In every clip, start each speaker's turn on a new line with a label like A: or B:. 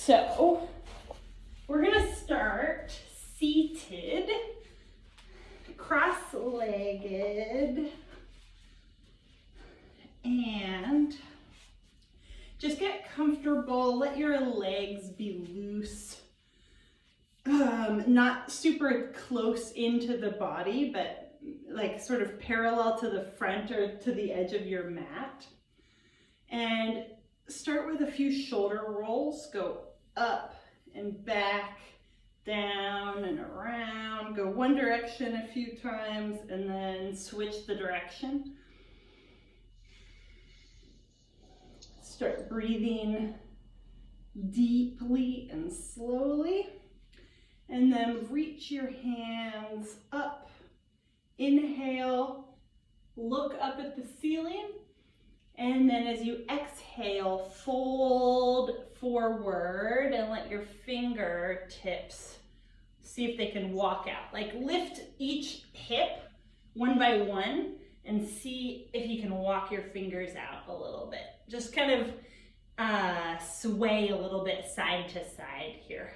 A: So we're gonna start seated, cross-legged, and just get comfortable. Let your legs be loose. Not super close into the body, but like sort of parallel to the front or to the edge of your mat. And start with a few shoulder rolls. Go up and back, down and around. Go one direction a few times and then switch the direction. Start breathing deeply and slowly. And then reach your hands up. Inhale, look up at the ceiling. And then as you exhale, fold forward and let your fingertips see if they can walk out. Like lift each hip one by one and see if you can walk your fingers out a little bit. Just kind of sway a little bit side to side here.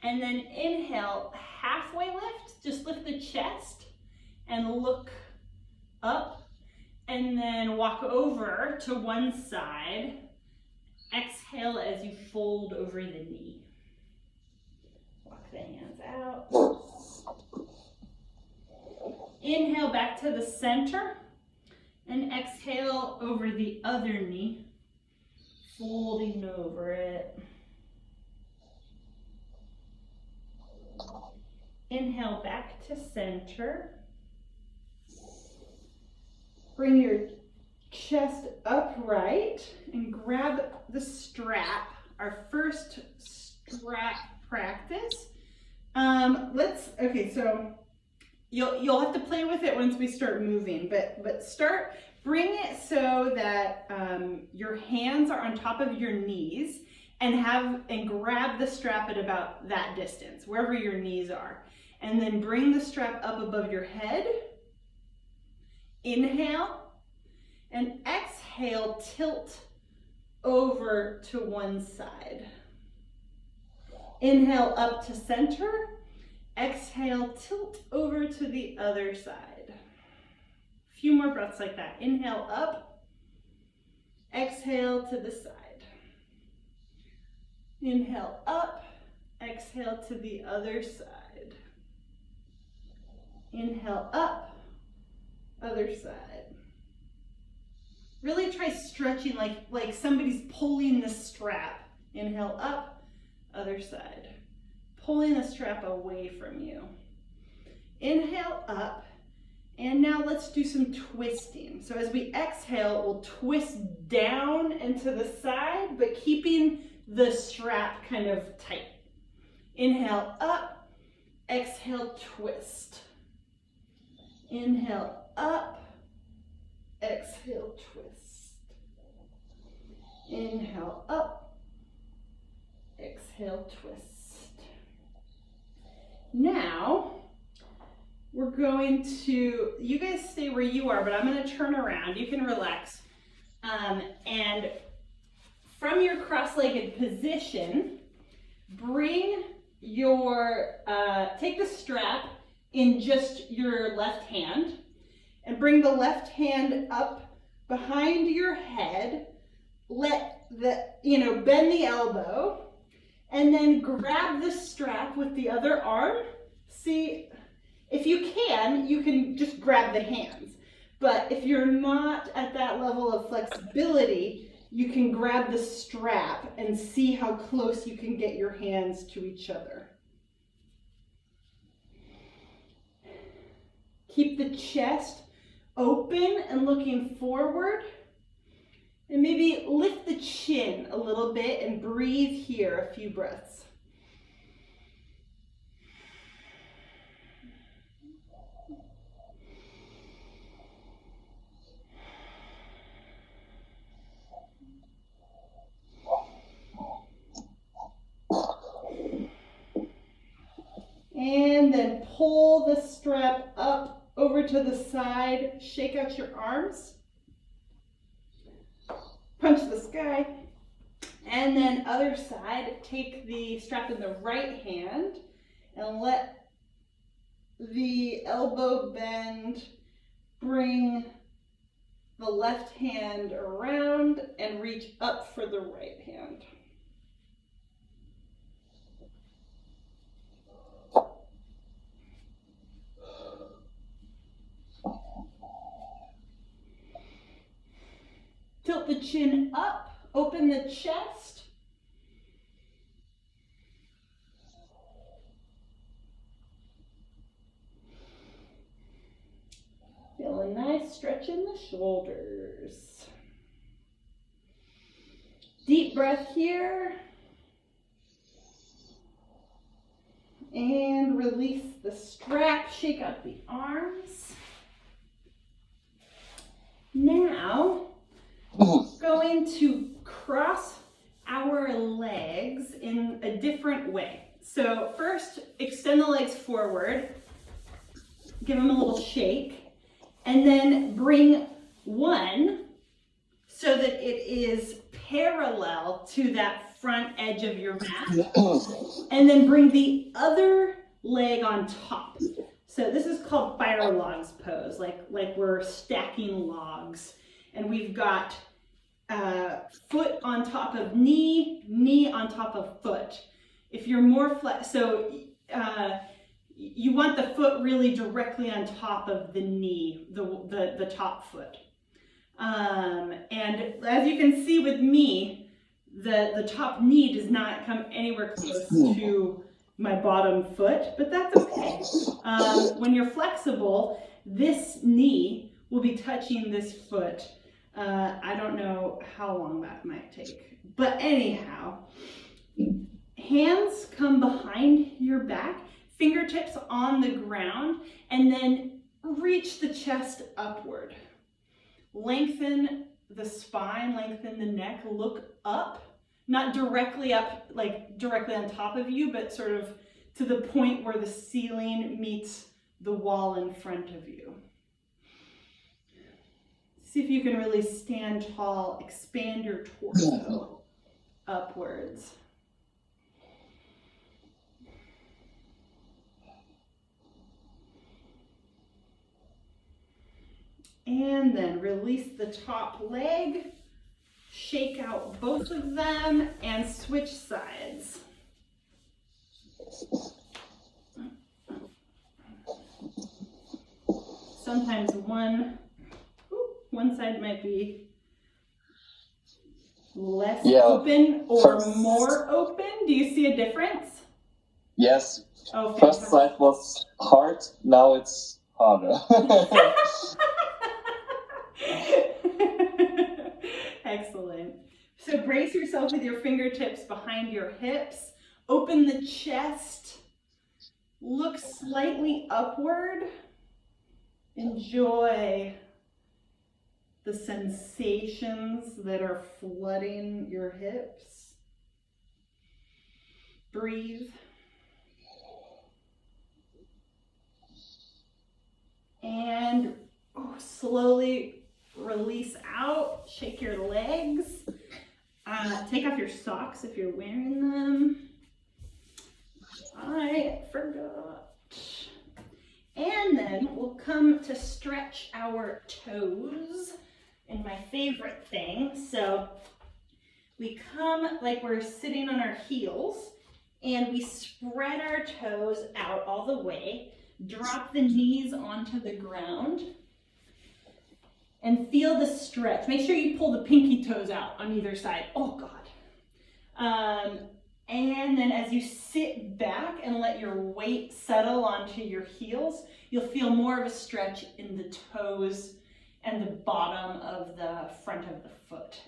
A: And then inhale, halfway lift, just lift the chest and look up, and then walk over to one side. Exhale as you fold over the knee. Walk the hands out. Inhale back to the center, and exhale over the other knee, folding over it. Inhale back to center. Bring your chest upright and grab the strap, our first strap practice. So you'll have to play with it once we start moving, but bring it so that your hands are on top of your knees and grab the strap at about that distance, wherever your knees are. And then bring the strap up above your head. Inhale, and exhale, tilt over to one side. Inhale up to center. Exhale, tilt over to the other side. A few more breaths like that. Inhale up. Exhale to the side. Inhale up. Exhale to the other side. Inhale up, other side. Really try stretching like somebody's pulling the strap. Inhale up, other side. Pulling the strap away from you. Inhale up, and now let's do some twisting. So as we exhale, we'll twist down and to the side, but keeping the strap kind of tight. Inhale up, exhale, twist. Inhale up, exhale, twist. Inhale up, exhale, twist. Now, we're going to, you guys stay where you are, but I'm going to turn around. You can relax. And from your cross-legged position, bring your, take the strap in just your left hand and bring the left hand up behind your head. Let bend the elbow and then grab the strap with the other arm. See, if you can just grab the hands. But if you're not at that level of flexibility, you can grab the strap and see how close you can get your hands to each other. Keep the chest open and looking forward. And maybe lift the chin a little bit and breathe here a few breaths. And then pull the strap up over to the side, shake out your arms, punch the sky, And then other side, take the strap in the right hand and let the elbow bend, bring the left hand around and reach up for the right hand. Tilt the chin up, open the chest. Feel a nice stretch in the shoulders. Deep breath here. And release the strap, shake out the arms. Now, going to cross our legs in a different way. So first, extend the legs forward, give them a little shake, and then bring one so that it is parallel to that front edge of your mat. And then bring the other leg on top. So this is called fire logs pose, like we're stacking logs. And we've got foot on top of knee, knee on top of foot. If you're more you want the foot really directly on top of the knee, the top foot. And as you can see with me, the top knee does not come anywhere close to my bottom foot, but that's okay. When you're flexible, this knee will be touching this foot. I don't know how long that might take, but anyhow, hands come behind your back, fingertips on the ground, and then reach the chest upward. Lengthen the spine, lengthen the neck, look up, not directly up, like directly on top of you, but sort of to the point where the ceiling meets the wall in front of you. See if you can really stand tall, expand your torso upwards. And then release the top leg, shake out both of them, and switch sides. Sometimes one side might be less open or more open. Do you see a difference?
B: Yes.
A: Oh,
B: first side was hard, now it's harder.
A: Excellent. So brace yourself with your fingertips behind your hips. Open the chest. Look slightly upward. Enjoy the sensations that are flooding your hips. Breathe. And slowly release out. Shake your legs. Take off your socks if you're wearing them. I forgot. And then we'll come to stretch our toes. And my favorite thing. So we come like we're sitting on our heels and we spread our toes out all the way. Drop the knees onto the ground and feel the stretch. Make sure you pull the pinky toes out on either side. Oh God. And then as you sit back and let your weight settle onto your heels, you'll feel more of a stretch in the toes and the bottom of the front of the foot.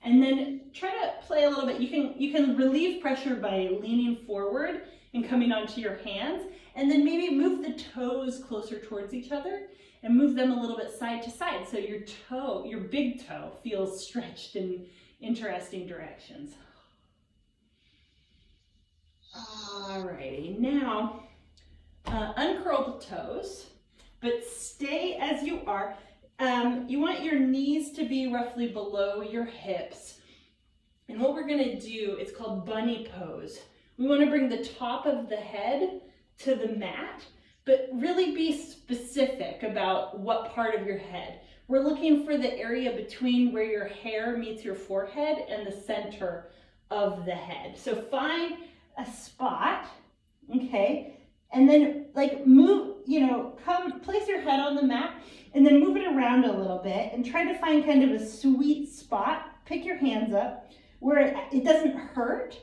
A: And then try to play a little bit. You can relieve pressure by leaning forward and coming onto your hands, and then maybe move the toes closer towards each other and move them a little bit side to side so your big toe feels stretched in interesting directions. Alrighty, now uncurl the toes, but stay as you are. You want your knees to be roughly below your hips. And what we're gonna do is called bunny pose. We wanna bring the top of the head to the mat, but really be specific about what part of your head. We're looking for the area between where your hair meets your forehead and the center of the head. So find a spot, okay? And then like move, place your head on the mat and then move it around a little bit and try to find kind of a sweet spot. Pick your hands up where it doesn't hurt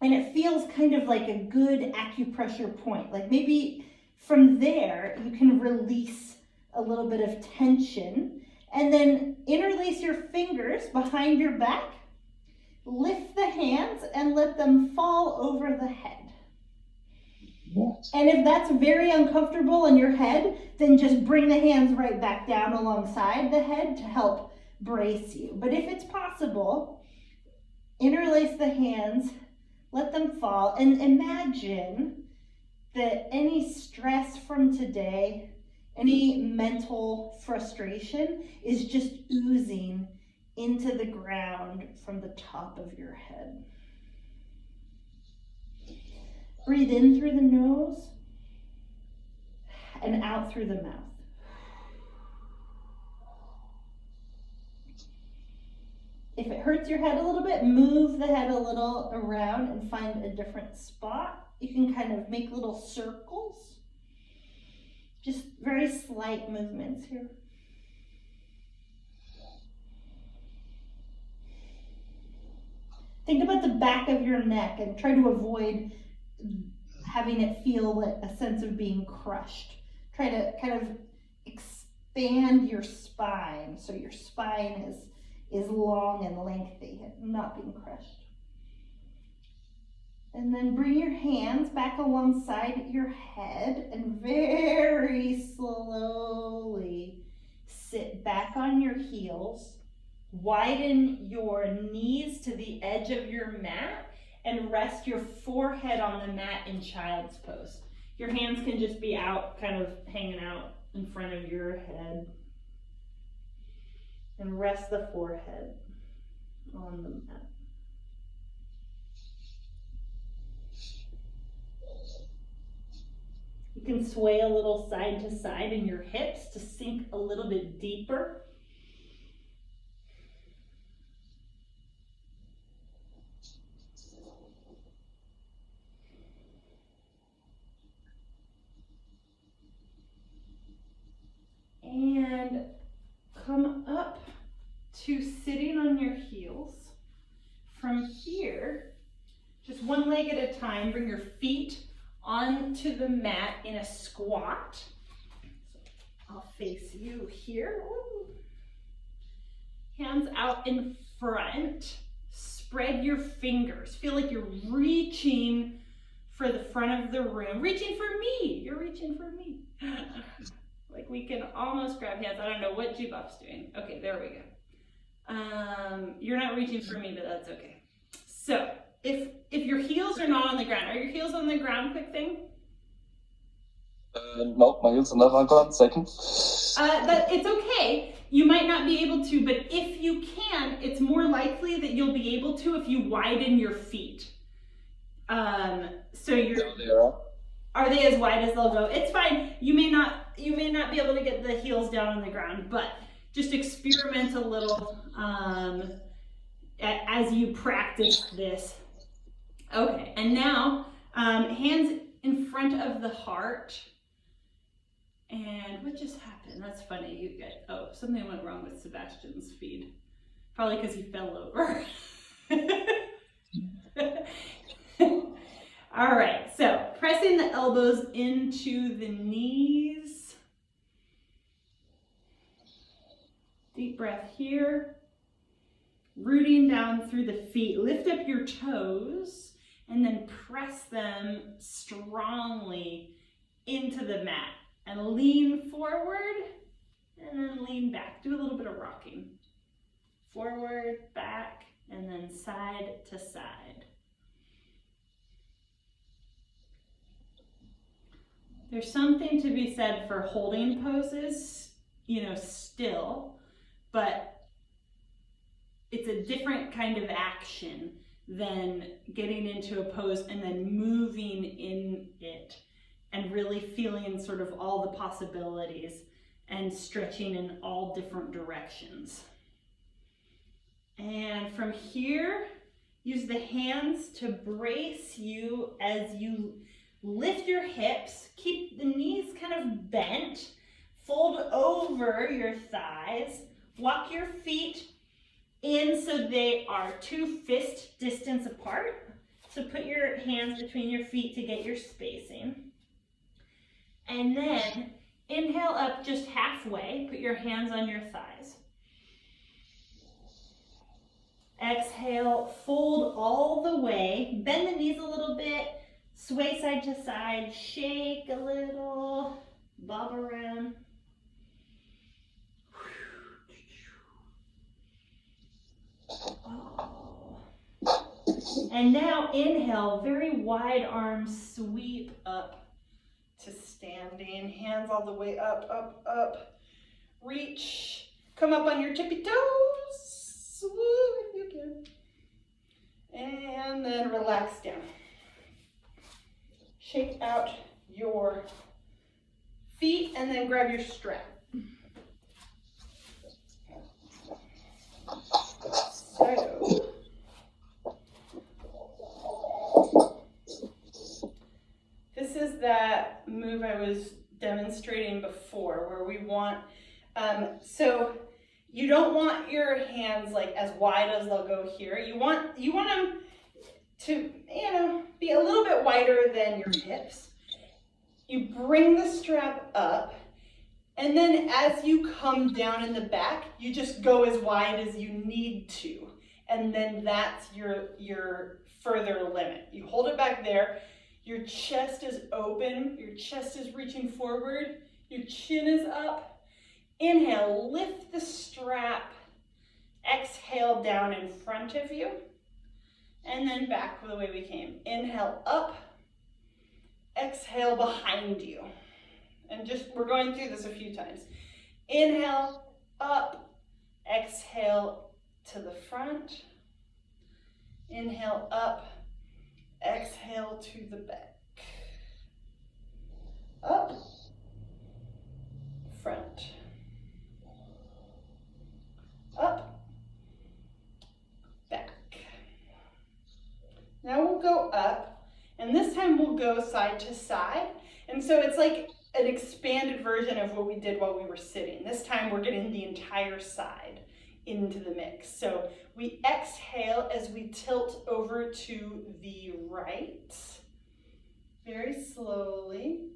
A: and it feels kind of like a good acupressure point. Like maybe from there you can release a little bit of tension and then interlace your fingers behind your back, lift the hands and let them fall over the head. And if that's very uncomfortable in your head, then just bring the hands right back down alongside the head to help brace you. But if it's possible, interlace the hands, let them fall, and imagine that any stress from today, any mental frustration is just oozing into the ground from the top of your head. Breathe in through the nose and out through the mouth. If it hurts your head a little bit, move the head a little around and find a different spot. You can kind of make little circles. Just very slight movements here. Think about the back of your neck and try to avoid having it feel like a sense of being crushed. Try to kind of expand your spine so your spine is long and lengthy, not being crushed. And then bring your hands back alongside your head and very slowly sit back on your heels. Widen your knees to the edge of your mat and rest your forehead on the mat in child's pose. Your hands can just be out, kind of hanging out in front of your head. And rest the forehead on the mat. You can sway a little side to side in your hips to sink a little bit deeper. And come up to sitting on your heels. From here, just one leg at a time, bring your feet onto the mat in a squat. So I'll face you here. Ooh. Hands out in front. Spread your fingers. Feel like you're reaching for the front of the room. Reaching for me. You're reaching for me. Like we can almost grab hands. I don't know what G-Buff's doing. Okay, there we go. You're not reaching for me, but that's okay. So if your heels are not on the ground, are your heels on the ground, quick thing?
B: No, my heels are not on the ground. Second.
A: It's okay. You might not be able to, but if you can, it's more likely that you'll be able to if you widen your feet. So you're. Are they as wide as they'll go? It's fine. You may not be able to get the heels down on the ground, but just experiment a little as you practice this. Okay, and now hands in front of the heart. And what just happened? That's funny. You guys, something went wrong with Sebastian's feed. Probably because he fell over. All right, so pressing the elbows into the knees. Deep breath here. Rooting down through the feet. Lift up your toes and then press them strongly into the mat. And lean forward and then lean back. Do a little bit of rocking. Forward, back, and then side to side. There's something to be said for holding poses, still, but it's a different kind of action than getting into a pose and then moving in it and really feeling sort of all the possibilities and stretching in all different directions. And from here, use the hands to brace you as you lift your hips. Keep the knees kind of bent. Fold over your thighs. Walk your feet in so they are 2 fist distance apart. So put your hands between your feet to get your spacing. And then inhale up just halfway. Put your hands on your thighs. Exhale, fold all the way. Bend the knees a little bit. Sway side to side. Shake a little. Bob around. And now inhale, very wide arms sweep up to standing. Hands all the way up, up, up. Reach. Come up on your tippy toes. Swoop if you can. And then relax down. Shake out your feet and then grab your strap. So, this is that move I was demonstrating before where we want, so you don't want your hands like as wide as they'll go here. You want them to, be a little bit wider than your hips. You bring the strap up, and then as you come down in the back, you just go as wide as you need to. And then that's your further limit. You hold it back there. Your chest is open. Your chest is reaching forward. Your chin is up. Inhale, lift the strap. Exhale down in front of you. And then back the way we came. Inhale up. Exhale behind you. And we're going through this a few times. Inhale, up. Exhale to the front. Inhale, up. Exhale to the back. Up. Front. Up. Back. Now we'll go up, and this time we'll go side to side. And so it's like an expanded version of what we did while we were sitting. This time we're getting the entire side into the mix. So we exhale as we tilt over to the right, very slowly.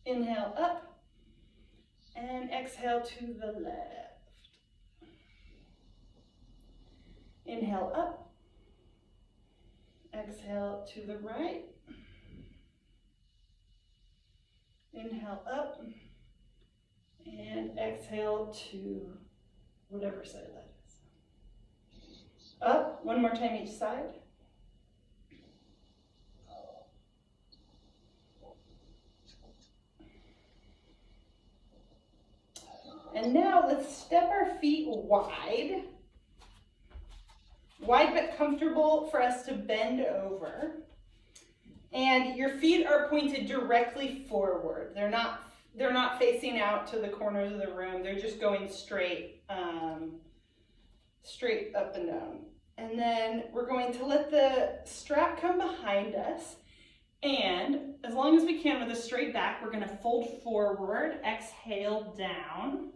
A: Inhale up and exhale to the left. Inhale up, exhale to the right. Inhale up and exhale to whatever side that is. Up, one more time each side. And now let's step our feet wide. Wide but comfortable for us to bend over. And your feet are pointed directly forward. They're not facing out to the corners of the room. They're just going straight up and down. And then we're going to let the strap come behind us. And as long as we can with a straight back, we're going to fold forward, exhale down.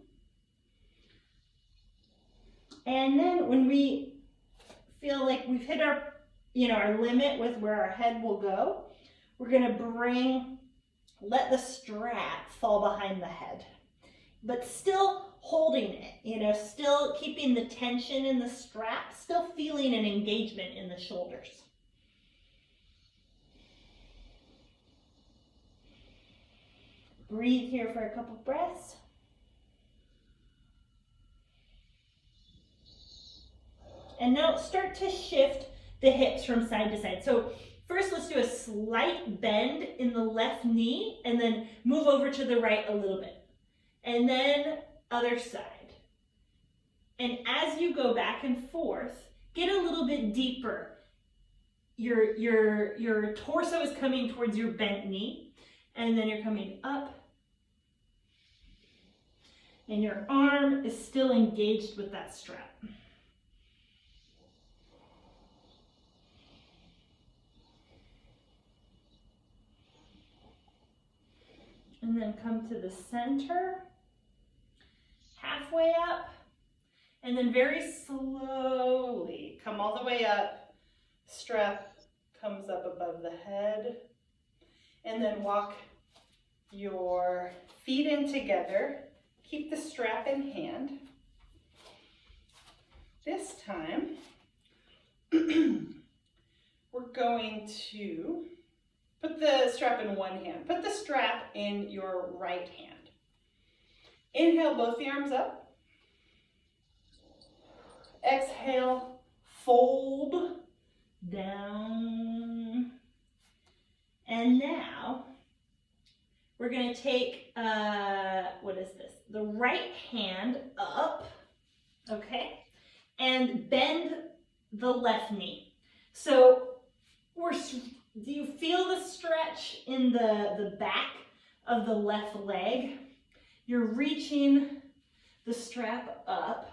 A: And then when we feel like we've hit our limit with where our head will go, we're going to let the strap fall behind the head, but still holding it, still keeping the tension in the strap, still feeling an engagement in the shoulders. Breathe here for a couple breaths. And now start to shift the hips from side to side. So first, let's do a slight bend in the left knee and then move over to the right a little bit. And then other side. And as you go back and forth, get a little bit deeper. Your torso is coming towards your bent knee, and then you're coming up, and your arm is still engaged with that strap. And then come to the center, halfway up, and then very slowly come all the way up. Strap comes up above the head, and then walk your feet in together. Keep the strap in hand. This time, we're going to put the strap in one hand. Put the strap in your right hand. Inhale, both the arms up. Exhale, fold down. And now we're going to take, what is this? The right hand up, okay? And bend the left knee. So do you feel the stretch in the back of the left leg? You're reaching the strap up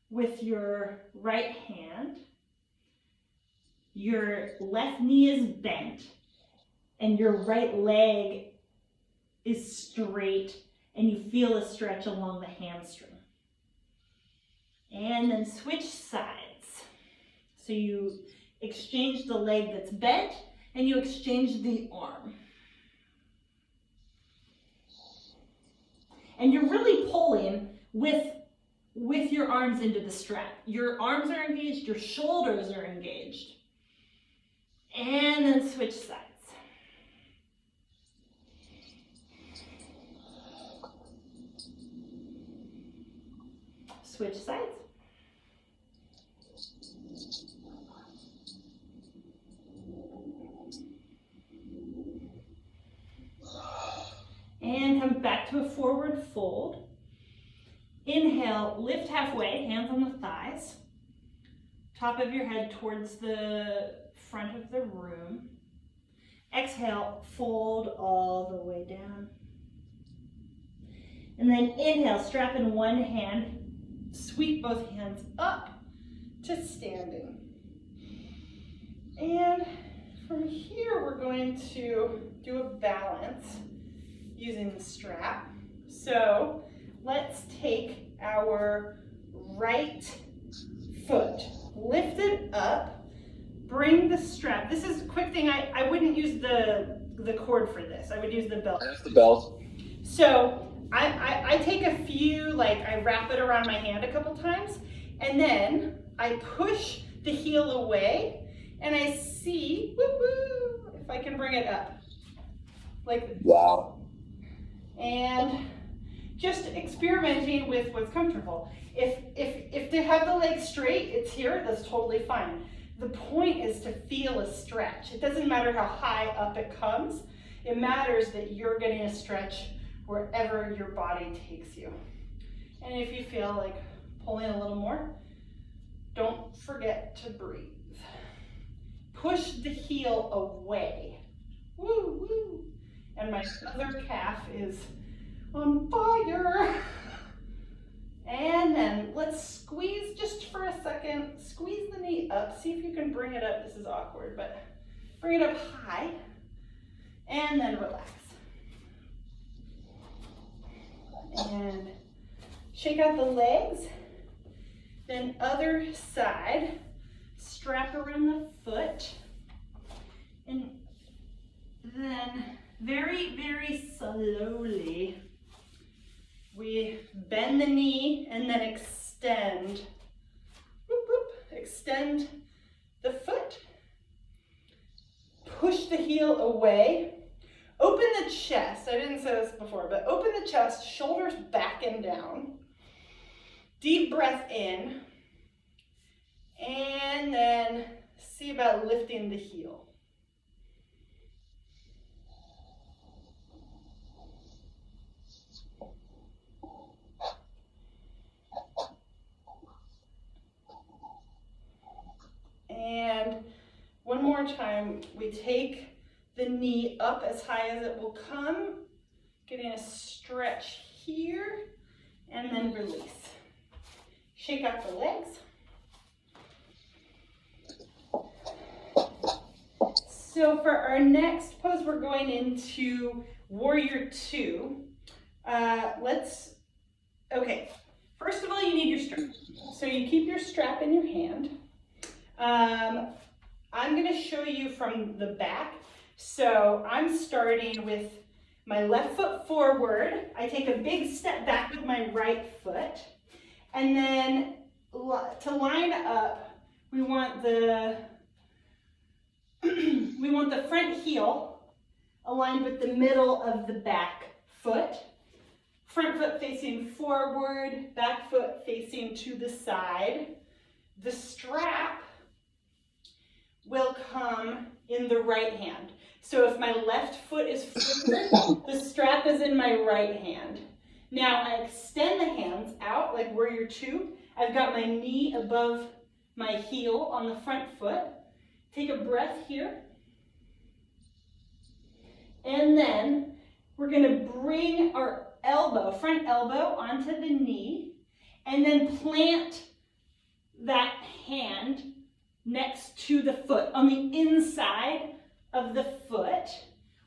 A: with your right hand. Your left knee is bent and your right leg is straight, and you feel a stretch along the hamstring. And then switch sides. So you exchange the leg that's bent and you exchange the arm. And you're really pulling with your arms into the strap. Your arms are engaged, your shoulders are engaged. And then switch sides. Switch sides. And come back to a forward fold. Inhale, lift halfway, hands on the thighs. Top of your head towards the front of the room. Exhale, fold all the way down. And then inhale, strap in one hand, sweep both hands up to standing. And from here, we're going to do a balance using the strap. So let's take our right foot, lift it up, bring the strap. This is a quick thing. I wouldn't use the cord for this. I would use the belt.
B: That's the belt.
A: So I take a few, I wrap it around my hand a couple times, and then I push the heel away, and I see, woo-woo, if I can bring it up. Like this.
B: Wow.
A: And just experimenting with what's comfortable. If they have the leg straight, it's here, that's totally fine. The point is to feel a stretch. It doesn't matter how high up it comes. It matters that you're getting a stretch wherever your body takes you. And if you feel like pulling a little more, don't forget to breathe. Push the heel away. Woo, woo. And my other calf is on fire. And then let's squeeze just for a second. Squeeze the knee up. See if you can bring it up. This is awkward, but bring it up high. And then relax. And shake out the legs. Then other side. Strap around the foot. And then very, very slowly, we bend the knee and then extend. Whoop, whoop. Extend the foot. Push the heel away. Open the chest. I didn't say this before, but open the chest, shoulders back and down. Deep breath in. And then see about lifting the heel. one more time, we take the knee up as high as it will come, getting a stretch here, and then release. Shake out the legs. So for our next pose, we're going into Warrior Two. Okay, first of all, you need your strap. So you keep your strap in your hand. I'm gonna show you from the back. So I'm starting with my left foot forward. I take a big step back with my right foot. And then to line up, we want the front heel aligned with the middle of the back foot. Front foot facing forward, back foot facing to the side. The strap will come in the right hand. So if my left foot is forward, the strap is in my right hand. Now I extend the hands out like Warrior Two. I've got my knee above my heel on the front foot. Take a breath here. And then we're gonna bring our front elbow onto the knee, and then plant that hand next to the foot, on the inside of the foot,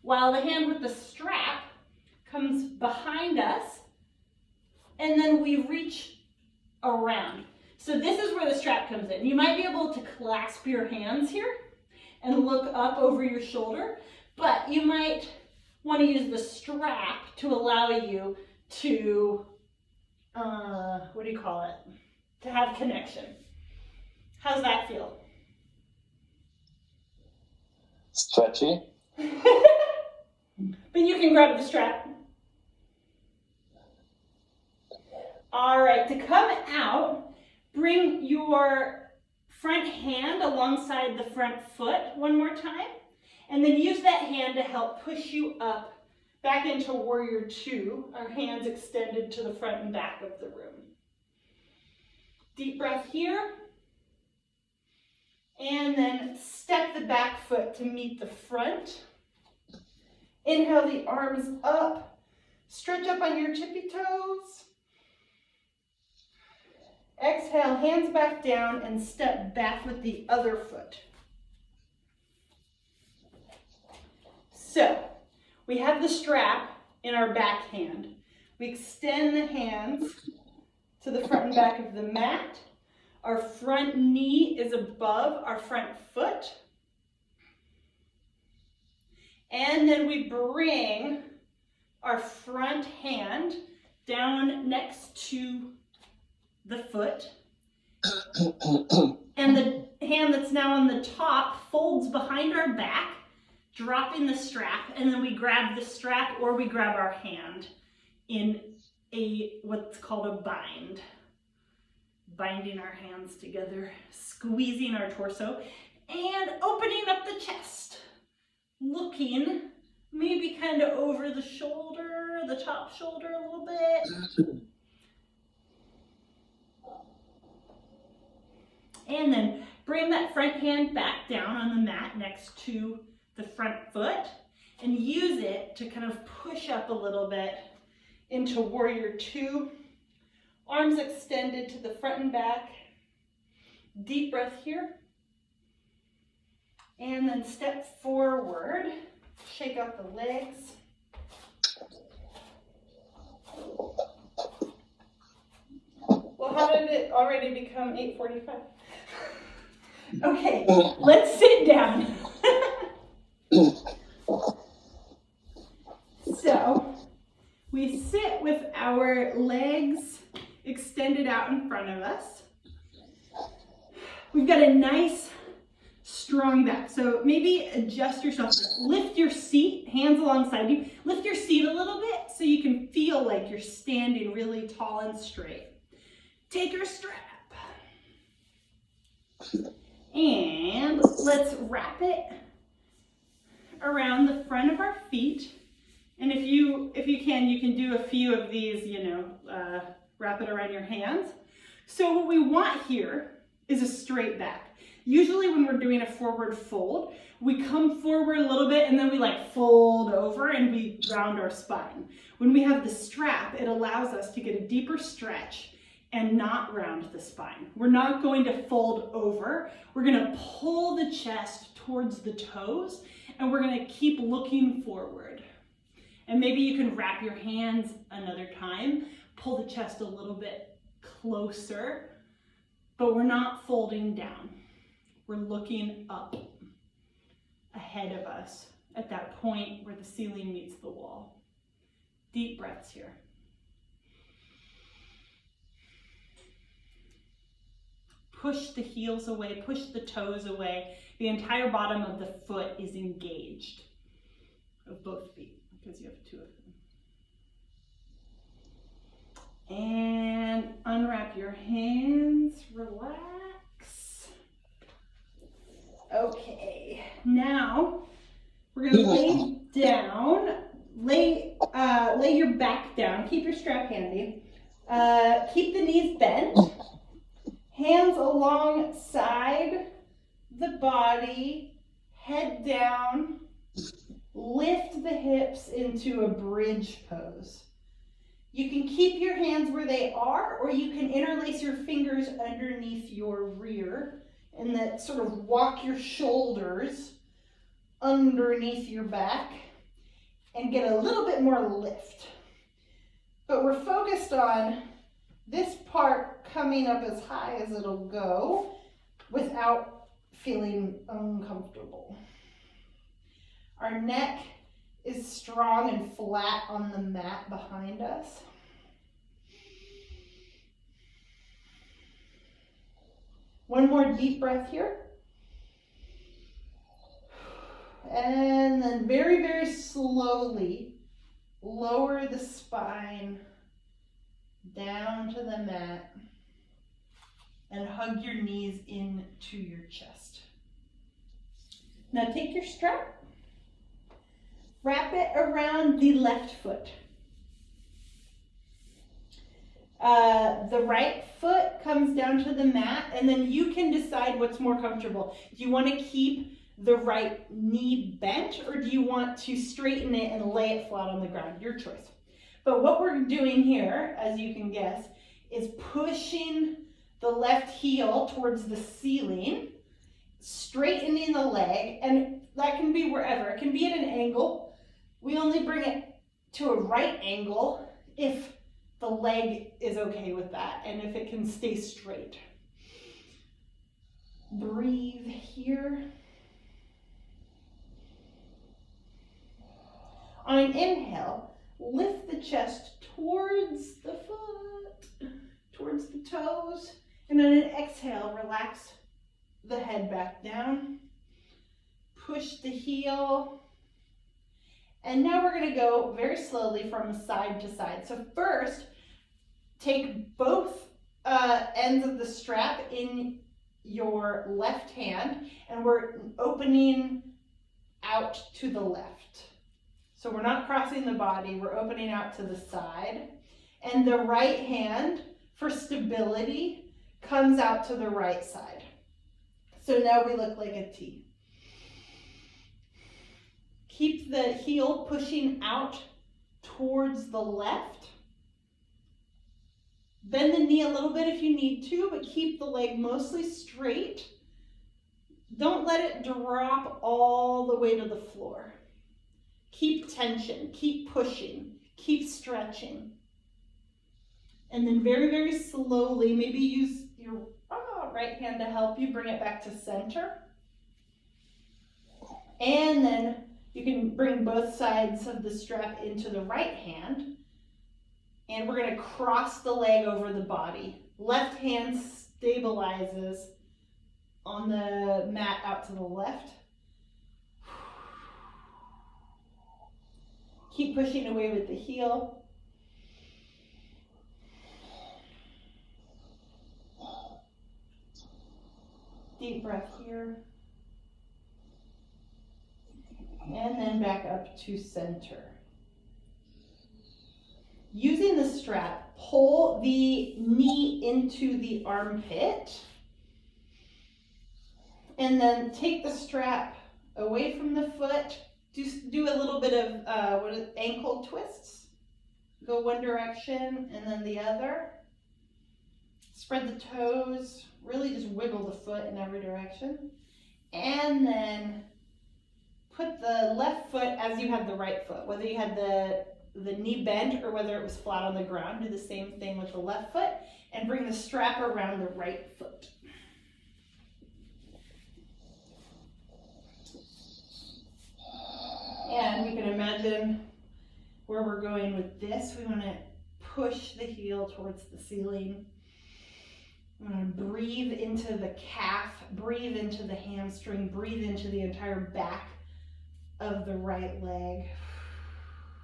A: while the hand with the strap comes behind us, and then we reach around. So this is where the strap comes in. You might be able to clasp your hands here and look up over your shoulder, but you might want to use the strap to allow you to, to have connection. How's that feel?
B: Stretchy.
A: But you can grab the strap. All right, to come out, bring your front hand alongside the front foot one more time, and then use that hand to help push you up back into Warrior Two, our hands extended to the front and back of the room. Deep breath here. And then step the back foot to meet the front. Inhale the arms up. Stretch up on your tippy toes. Exhale, hands back down and step back with the other foot. So, we have the strap in our back hand. We extend the hands to the front and back of the mat. Our front knee is above our front foot. And then we bring our front hand down next to the foot. And the hand that's now on the top folds behind our back, dropping the strap, and then we grab the strap or we grab our hand in what's called a bind. Binding our hands together, squeezing our torso, and opening up the chest. Looking maybe kind of over the shoulder, the top shoulder a little bit. And then bring that front hand back down on the mat next to the front foot and use it to kind of push up a little bit into Warrior Two. Arms extended to the front and back. Deep breath here. And then step forward. Shake out the legs. Well, how did it already become 8:45? Okay, let's sit down. So, we sit with our legs extended out in front of us. We've got a nice strong back. So maybe adjust yourself. Lift your seat, hands alongside you. Lift your seat a little bit so you can feel like you're standing really tall and straight. Take your strap. And let's wrap it around the front of our feet. And if you can, you can do a few of these, wrap it around your hands. So what we want here is a straight back. Usually when we're doing a forward fold, we come forward a little bit and then we like fold over and we round our spine. When we have the strap, it allows us to get a deeper stretch and not round the spine. We're not going to fold over. We're gonna pull the chest towards the toes and we're gonna keep looking forward. And maybe you can wrap your hands another time, pull the chest a little bit closer, but we're not folding down. We're looking up ahead of us at that point where the ceiling meets the wall. Deep breaths here. Push the heels away, push the toes away. The entire bottom of the foot is engaged, of both feet, because you have two of them. And unwrap your hands, relax. Okay, now we're gonna lay down, lay your back down, keep your strap handy. Keep the knees bent, hands alongside the body, head down, lift the hips into a bridge pose. You can keep your hands where they are, or you can interlace your fingers underneath your rear and that sort of walk your shoulders underneath your back and get a little bit more lift. But we're focused on this part coming up as high as it'll go without feeling uncomfortable. Our neck is strong and flat on the mat behind us. One more deep breath here. And then very, very slowly lower the spine down to the mat and hug your knees into your chest. Now take your strap, wrap it around the left foot. The right foot comes down to the mat, and then you can decide what's more comfortable. Do you want to keep the right knee bent, or do you want to straighten it and lay it flat on the ground? Your choice. But what we're doing here, as you can guess, is pushing the left heel towards the ceiling, straightening the leg, and that can be wherever. It can be at an angle. We only bring it to a right angle if the leg is okay with that and if it can stay straight. Breathe here. On an inhale, lift the chest towards the foot, towards the toes, and on an exhale, relax the head back down. Push the heel. And now we're going to go very slowly from side to side. So first, take both ends of the strap in your left hand, and we're opening out to the left. So we're not crossing the body, we're opening out to the side. And the right hand, for stability, comes out to the right side. So now we look like a T. Keep the heel pushing out towards the left. Bend the knee a little bit if you need to, but keep the leg mostly straight. Don't let it drop all the way to the floor. Keep tension, keep pushing, keep stretching. And then very, very slowly, maybe use your right hand to help you bring it back to center. And then you can bring both sides of the strap into the right hand. And we're going to cross the leg over the body. Left hand stabilizes on the mat out to the left. Keep pushing away with the heel. Deep breath here. And then back up to center. Using the strap, pull the knee into the armpit. And then take the strap away from the foot. Do a little bit of ankle twists. Go one direction and then the other. Spread the toes. Really just wiggle the foot in every direction. And then put the left foot as you had the right foot. Whether you had the knee bent or whether it was flat on the ground, do the same thing with the left foot. And bring the strap around the right foot. And we can imagine where we're going with this. We want to push the heel towards the ceiling. We want to breathe into the calf, breathe into the hamstring, breathe into the entire back of the right leg.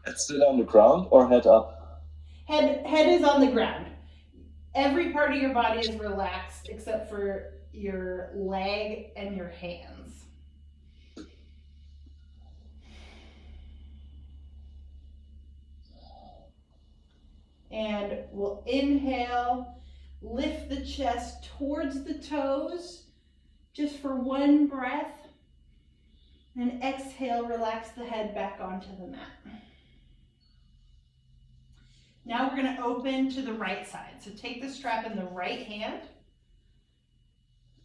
B: Head still on the ground or head up?
A: Head is on the ground. Every part of your body is relaxed except for your leg and your hands. And we'll inhale, lift the chest towards the toes, just for one breath. And exhale, relax the head back onto the mat. Now we're going to open to the right side. So take the strap in the right hand.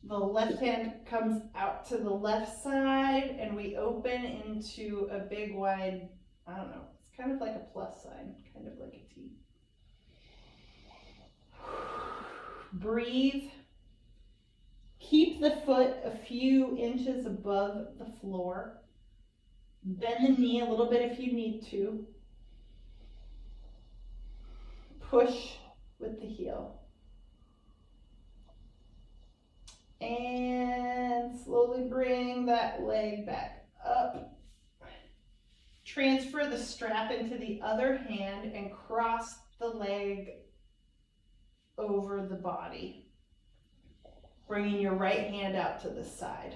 A: The left hand comes out to the left side, and we open into a big wide, I don't know, it's kind of like a plus sign, kind of like a T. Breathe. Keep the foot a few inches above the floor. Bend the knee a little bit if you need to. Push with the heel. And slowly bring that leg back up. Transfer the strap into the other hand and cross the leg over the body. Bringing your right hand out to the side.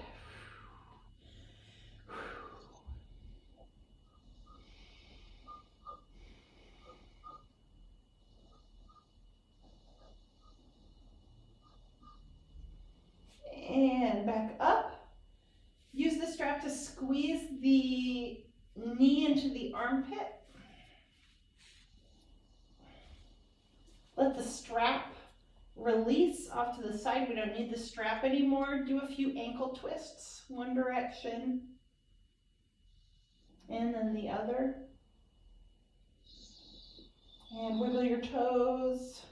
A: And back up. Use the strap to squeeze the knee into the armpit. Let the strap release off to the side. We don't need the strap anymore. Do a few ankle twists. One direction. And then the other. And wiggle your toes.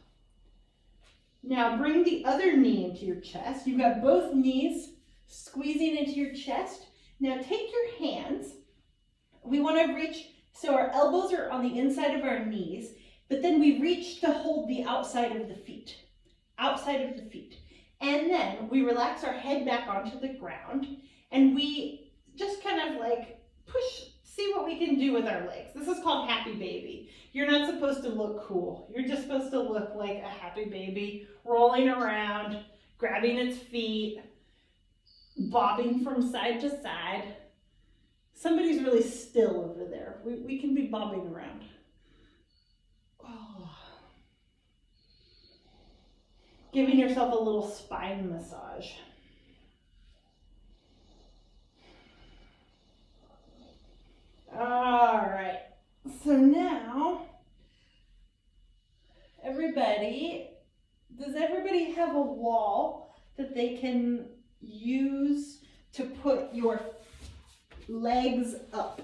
A: Now bring the other knee into your chest. You've got both knees squeezing into your chest. Now take your hands. We want to reach, so our elbows are on the inside of our knees, but then we reach to hold the outside of the feet. Outside of the feet. And then we relax our head back onto the ground and we just kind of like push, see what we can do with our legs. This is called happy baby. You're not supposed to look cool. You're just supposed to look like a happy baby, rolling around, grabbing its feet, bobbing from side to side. Somebody's really still over there. We can be bobbing around. Oh. Giving yourself a little spine massage. All right. So now, does everybody have a wall that they can use to put your legs up?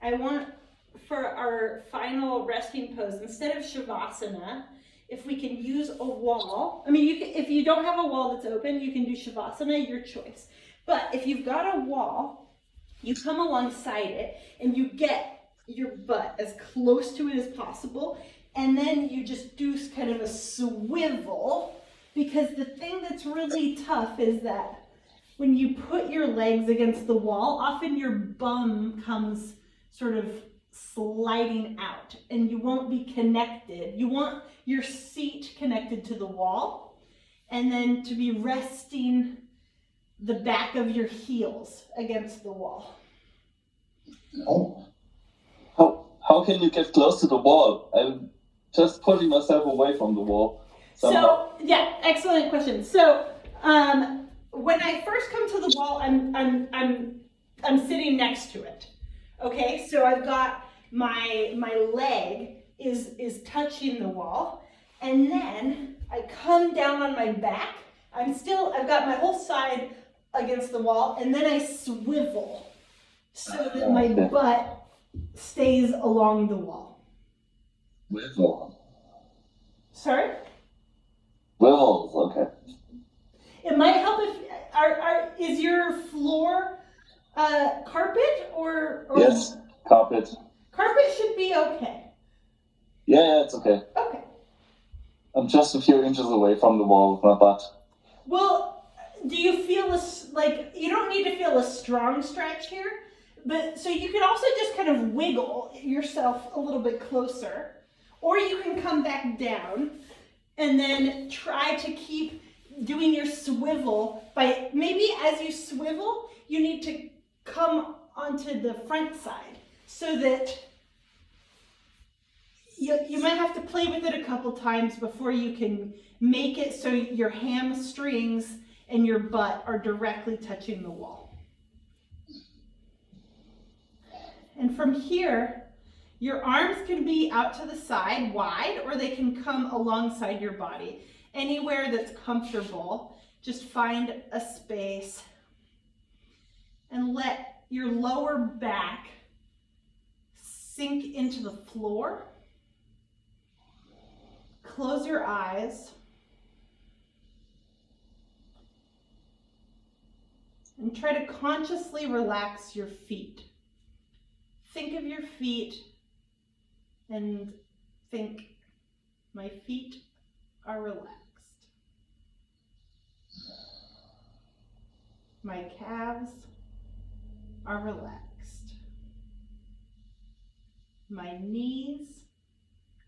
A: I want, for our final resting pose, instead of Shavasana, if we can use a wall, I mean, if you don't have a wall that's open, you can do Shavasana, your choice. But if you've got a wall, you come alongside it and you get your butt as close to it as possible, and then you just do kind of a swivel, because the thing that's really tough is that when you put your legs against the wall, often your bum comes sort of sliding out and you won't be connected. You want your seat connected to the wall and then to be resting the back of your heels against the wall.
B: Oh. How can you get close to the wall? I'm just putting myself away from the wall somehow.
A: So, yeah, excellent question. So, when I first come to the wall, I'm sitting next to it. Okay, so I've got my leg is touching the wall, and then I come down on my back. I've got my whole side against the wall, and then I swivel so that my butt stays along the wall.
B: Swivel.
A: Sorry?
B: Swivels, okay.
A: It might help if is your floor carpet or
B: Yes, carpet.
A: Carpet should be okay.
B: Yeah, it's okay.
A: Okay.
B: I'm just a few inches away from the wall with my butt.
A: Well, do you feel like you don't need to feel a strong stretch here, but so you can also just kind of wiggle yourself a little bit closer, or you can come back down and then try to keep doing your swivel by maybe as you swivel, you need to come onto the front side so that you might have to play with it a couple times before you can make it so your hamstrings and your butt are directly touching the wall. And from here, your arms can be out to the side wide, or they can come alongside your body. Anywhere that's comfortable, just find a space and let your lower back sink into the floor. Close your eyes and try to consciously relax your feet. Think of your feet and think, my feet are relaxed. My calves are relaxed. My knees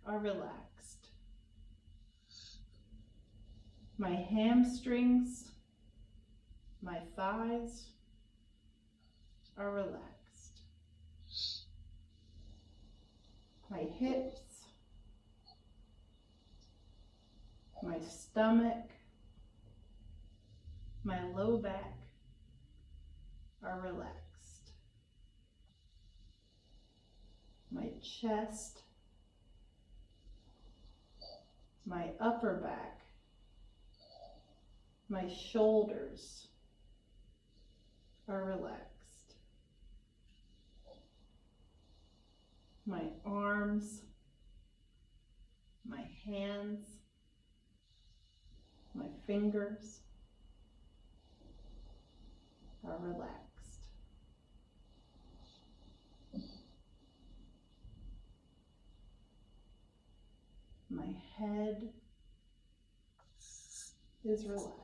A: are relaxed. My hamstrings, my thighs are relaxed. My hips, my stomach, my low back are relaxed. My chest, my upper back, my shoulders are relaxed. My arms, my hands, my fingers are relaxed. My head is relaxed.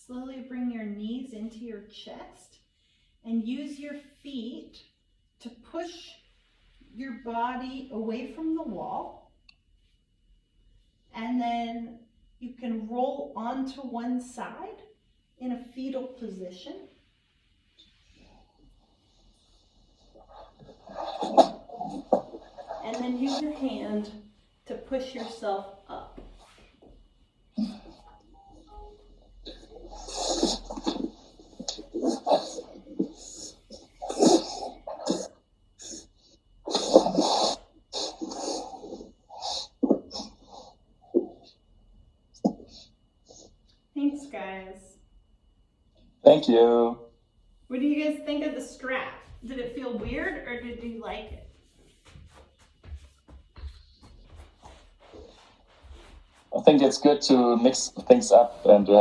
A: Slowly bring your knees into your chest and use your feet to push your body away from the wall. And then you can roll onto one side in a fetal position. And then use your hand to push yourself up. Thanks, guys.
B: Thank you.
A: What do you guys think of the strap? Did it feel weird or did you like it?
B: think it's good to mix things up and to